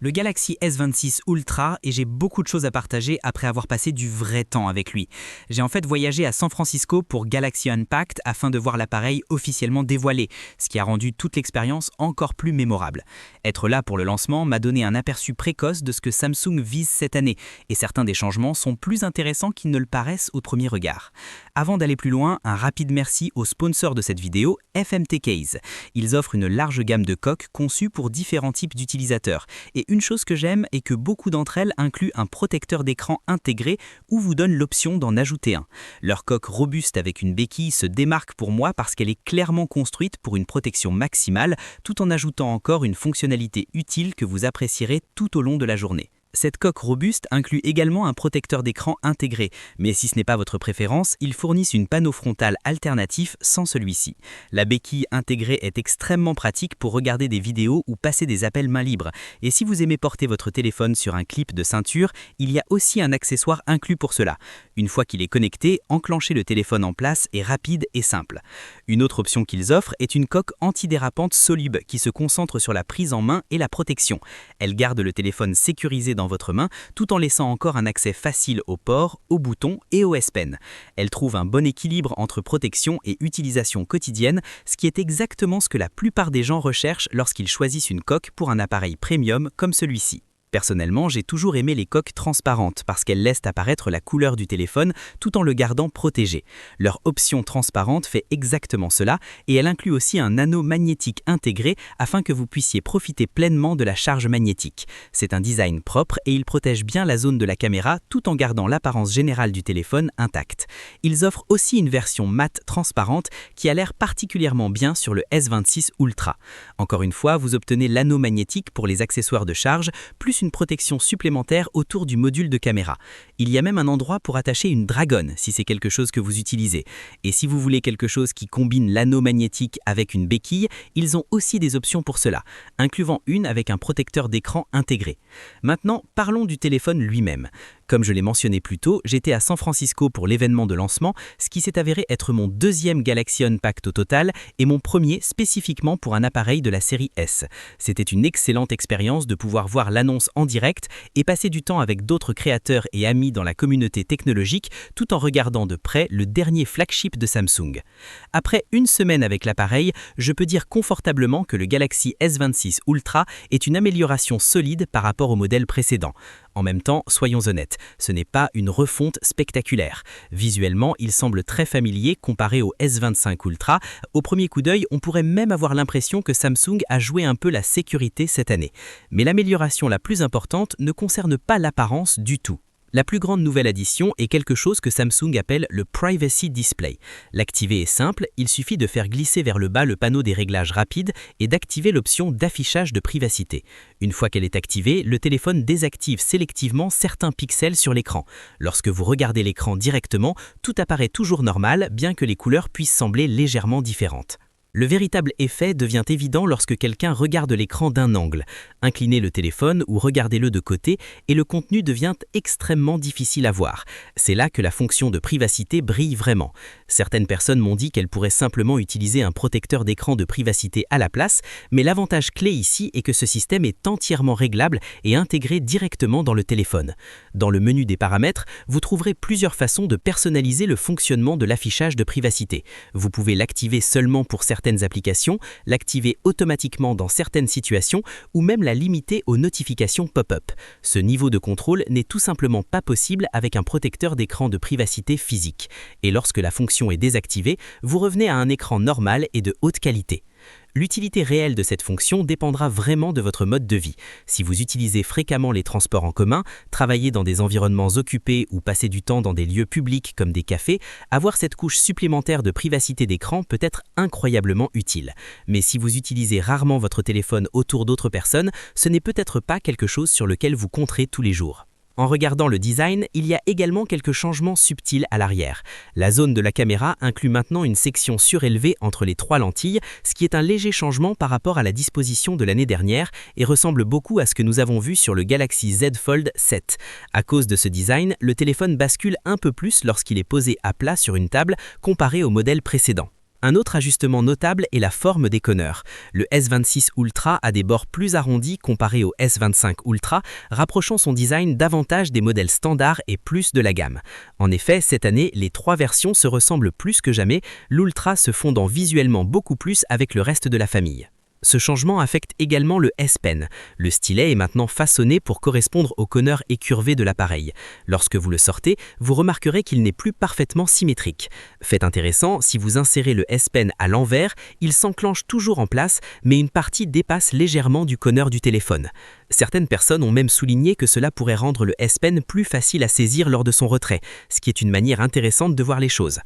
Le Galaxy S26 Ultra et j'ai beaucoup de choses à partager après avoir passé du vrai temps avec lui. J'ai en fait voyagé à San Francisco pour Galaxy Unpacked afin de voir l'appareil officiellement dévoilé, ce qui a rendu toute l'expérience encore plus mémorable. Être là pour le lancement m'a donné un aperçu précoce de ce que Samsung vise cette année et certains des changements sont plus intéressants qu'ils ne le paraissent au premier regard. Avant d'aller plus loin, un rapide merci au sponsor de cette vidéo, FMT Case. Ils offrent une large gamme de coques conçues pour différents types d'utilisateurs. Et une chose que j'aime est que beaucoup d'entre elles incluent un protecteur d'écran intégré ou vous donnent l'option d'en ajouter un. Leur coque robuste avec une béquille se démarque pour moi parce qu'elle est clairement construite pour une protection maximale tout en ajoutant encore une fonctionnalité utile que vous apprécierez tout au long de la journée. Cette coque robuste inclut également un protecteur d'écran intégré, mais si ce n'est pas votre préférence, ils fournissent une panneau frontale alternatif sans celui-ci. La béquille intégrée est extrêmement pratique pour regarder des vidéos ou passer des appels main libre. Et si vous aimez porter votre téléphone sur un clip de ceinture, il y a aussi un accessoire inclus pour cela. Une fois qu'il est connecté, enclencher le téléphone en place est rapide et simple. Une autre option qu'ils offrent est une coque antidérapante Solub qui se concentre sur la prise en main et la protection. Elle garde le téléphone sécurisé dans votre main tout en laissant encore un accès facile aux ports, aux boutons et aux S Pen. Elle trouve un bon équilibre entre protection et utilisation quotidienne, ce qui est exactement ce que la plupart des gens recherchent lorsqu'ils choisissent une coque pour un appareil premium comme celui-ci. Personnellement, j'ai toujours aimé les coques transparentes parce qu'elles laissent apparaître la couleur du téléphone tout en le gardant protégé. Leur option transparente fait exactement cela et elle inclut aussi un anneau magnétique intégré afin que vous puissiez profiter pleinement de la charge magnétique. C'est un design propre et il protège bien la zone de la caméra tout en gardant l'apparence générale du téléphone intacte. Ils offrent aussi une version mate transparente qui a l'air particulièrement bien sur le S26 Ultra. Encore une fois, vous obtenez l'anneau magnétique pour les accessoires de charge, plus une protection supplémentaire autour du module de caméra. Il y a même un endroit pour attacher une dragonne si c'est quelque chose que vous utilisez. Et si vous voulez quelque chose qui combine l'anneau magnétique avec une béquille, ils ont aussi des options pour cela, incluant une avec un protecteur d'écran intégré. Maintenant, parlons du téléphone lui-même. Comme je l'ai mentionné plus tôt, j'étais à San Francisco pour l'événement de lancement, ce qui s'est avéré être mon deuxième Galaxy Unpacked au total et mon premier spécifiquement pour un appareil de la série S. C'était une excellente expérience de pouvoir voir l'annonce en direct et passer du temps avec d'autres créateurs et amis dans la communauté technologique tout en regardant de près le dernier flagship de Samsung. Après une semaine avec l'appareil, je peux dire confortablement que le Galaxy S26 Ultra est une amélioration solide par rapport au modèle précédent. En même temps, soyons honnêtes, ce n'est pas une refonte spectaculaire. Visuellement, il semble très familier comparé au S25 Ultra. Au premier coup d'œil, on pourrait même avoir l'impression que Samsung a joué un peu la sécurité cette année. Mais l'amélioration la plus importante ne concerne pas l'apparence du tout. La plus grande nouvelle addition est quelque chose que Samsung appelle le Privacy Display. L'activer est simple, il suffit de faire glisser vers le bas le panneau des réglages rapides et d'activer l'option d'affichage de privacité. Une fois qu'elle est activée, le téléphone désactive sélectivement certains pixels sur l'écran. Lorsque vous regardez l'écran directement, tout apparaît toujours normal, bien que les couleurs puissent sembler légèrement différentes. Le véritable effet devient évident lorsque quelqu'un regarde l'écran d'un angle. Inclinez le téléphone ou regardez-le de côté et le contenu devient extrêmement difficile à voir. C'est là que la fonction de privacité brille vraiment. Certaines personnes m'ont dit qu'elles pourraient simplement utiliser un protecteur d'écran de privacité à la place, mais l'avantage clé ici est que ce système est entièrement réglable et intégré directement dans le téléphone. Dans le menu des paramètres, vous trouverez plusieurs façons de personnaliser le fonctionnement de l'affichage de privacité. Vous pouvez l'activer seulement pour certaines applications, l'activer automatiquement dans certaines situations ou même la limiter aux notifications pop-up. Ce niveau de contrôle n'est tout simplement pas possible avec un protecteur d'écran de privacité physique. Et lorsque la fonction est désactivée, vous revenez à un écran normal et de haute qualité. L'utilité réelle de cette fonction dépendra vraiment de votre mode de vie. Si vous utilisez fréquemment les transports en commun, travaillez dans des environnements occupés ou passez du temps dans des lieux publics comme des cafés, avoir cette couche supplémentaire de privacité d'écran peut être incroyablement utile. Mais si vous utilisez rarement votre téléphone autour d'autres personnes, ce n'est peut-être pas quelque chose sur lequel vous compterez tous les jours. En regardant le design, il y a également quelques changements subtils à l'arrière. La zone de la caméra inclut maintenant une section surélevée entre les trois lentilles, ce qui est un léger changement par rapport à la disposition de l'année dernière et ressemble beaucoup à ce que nous avons vu sur le Galaxy Z Fold 7. À cause de ce design, le téléphone bascule un peu plus lorsqu'il est posé à plat sur une table comparé au modèle précédent. Un autre ajustement notable est la forme des conneurs. Le S26 Ultra a des bords plus arrondis comparé au S25 Ultra, rapprochant son design davantage des modèles standards et plus de la gamme. En effet, cette année, les trois versions se ressemblent plus que jamais, l'Ultra se fondant visuellement beaucoup plus avec le reste de la famille. Ce changement affecte également le S Pen. Le stylet est maintenant façonné pour correspondre au conneur écurvé de l'appareil. Lorsque vous le sortez, vous remarquerez qu'il n'est plus parfaitement symétrique. Fait intéressant, si vous insérez le S Pen à l'envers, il s'enclenche toujours en place, mais une partie dépasse légèrement du conneur du téléphone. Certaines personnes ont même souligné que cela pourrait rendre le S Pen plus facile à saisir lors de son retrait, ce qui est une manière intéressante de voir les choses.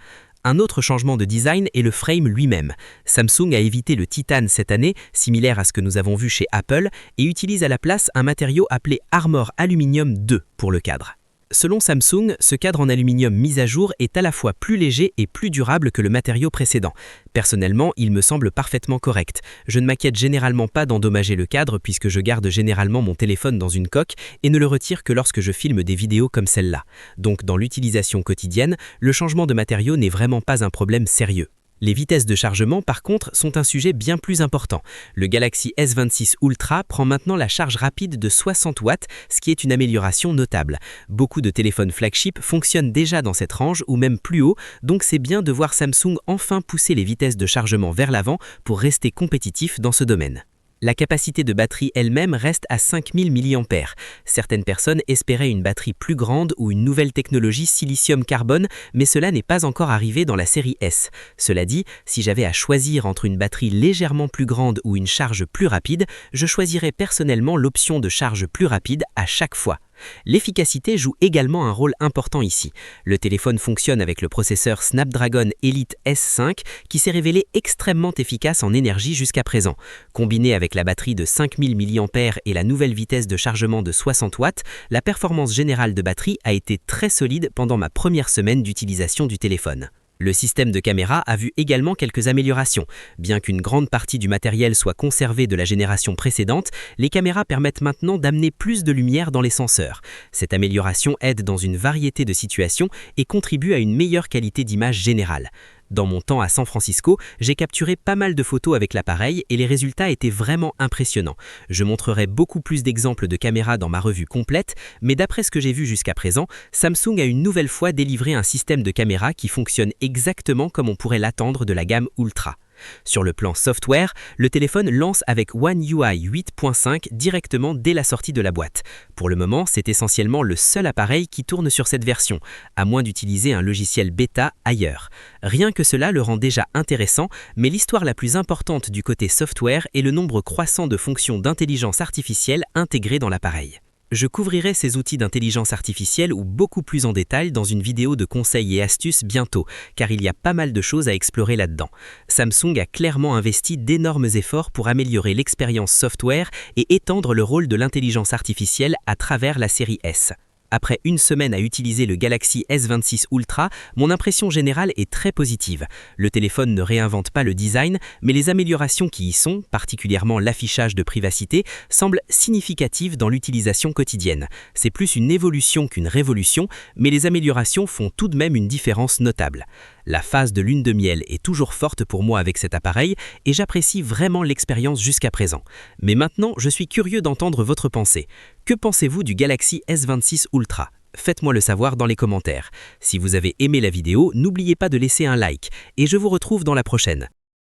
Un autre changement de design est le frame lui-même. Samsung a évité le titane cette année, similaire à ce que nous avons vu chez Apple, et utilise à la place un matériau appelé Armor Aluminium 2 pour le cadre. Selon Samsung, ce cadre en aluminium mis à jour est à la fois plus léger et plus durable que le matériau précédent. Personnellement, il me semble parfaitement correct. Je ne m'inquiète généralement pas d'endommager le cadre puisque je garde généralement mon téléphone dans une coque et ne le retire que lorsque je filme des vidéos comme celle-là. Donc dans l'utilisation quotidienne, le changement de matériau n'est vraiment pas un problème sérieux. Les vitesses de chargement, par contre, sont un sujet bien plus important. Le Galaxy S26 Ultra prend maintenant la charge rapide de 60 watts, ce qui est une amélioration notable. Beaucoup de téléphones flagship fonctionnent déjà dans cette range ou même plus haut, donc c'est bien de voir Samsung enfin pousser les vitesses de chargement vers l'avant pour rester compétitif dans ce domaine. La capacité de batterie elle-même reste à 5000 mAh. Certaines personnes espéraient une batterie plus grande ou une nouvelle technologie silicium-carbone, mais cela n'est pas encore arrivé dans la série S. Cela dit, si j'avais à choisir entre une batterie légèrement plus grande ou une charge plus rapide, je choisirais personnellement l'option de charge plus rapide à chaque fois. L'efficacité joue également un rôle important ici. Le téléphone fonctionne avec le processeur Snapdragon Elite S5 qui s'est révélé extrêmement efficace en énergie jusqu'à présent. Combiné avec la batterie de 5000 mAh et la nouvelle vitesse de chargement de 60 watts, la performance générale de batterie a été très solide pendant ma première semaine d'utilisation du téléphone. Le système de caméra a vu également quelques améliorations. Bien qu'une grande partie du matériel soit conservé de la génération précédente, les caméras permettent maintenant d'amener plus de lumière dans les senseurs. Cette amélioration aide dans une variété de situations et contribue à une meilleure qualité d'image générale. Dans mon temps à San Francisco, j'ai capturé pas mal de photos avec l'appareil et les résultats étaient vraiment impressionnants. Je montrerai beaucoup plus d'exemples de caméras dans ma revue complète, mais d'après ce que j'ai vu jusqu'à présent, Samsung a une nouvelle fois délivré un système de caméra qui fonctionne exactement comme on pourrait l'attendre de la gamme Ultra. Sur le plan software, le téléphone lance avec One UI 8.5 directement dès la sortie de la boîte. Pour le moment, c'est essentiellement le seul appareil qui tourne sur cette version, à moins d'utiliser un logiciel bêta ailleurs. Rien que cela le rend déjà intéressant, mais l'histoire la plus importante du côté software est le nombre croissant de fonctions d'intelligence artificielle intégrées dans l'appareil. Je couvrirai ces outils d'intelligence artificielle ou beaucoup plus en détail dans une vidéo de conseils et astuces bientôt, car il y a pas mal de choses à explorer là-dedans. Samsung a clairement investi d'énormes efforts pour améliorer l'expérience software et étendre le rôle de l'intelligence artificielle à travers la série S. Après une semaine à utiliser le Galaxy S26 Ultra, mon impression générale est très positive. Le téléphone ne réinvente pas le design, mais les améliorations qui y sont, particulièrement l'affichage de privacité, semblent significatives dans l'utilisation quotidienne. C'est plus une évolution qu'une révolution, mais les améliorations font tout de même une différence notable. La phase de lune de miel est toujours forte pour moi avec cet appareil et j'apprécie vraiment l'expérience jusqu'à présent. Mais maintenant, je suis curieux d'entendre votre pensée. Que pensez-vous du Galaxy S26 Ultra ? Faites-moi le savoir dans les commentaires. Si vous avez aimé la vidéo, n'oubliez pas de laisser un like et je vous retrouve dans la prochaine.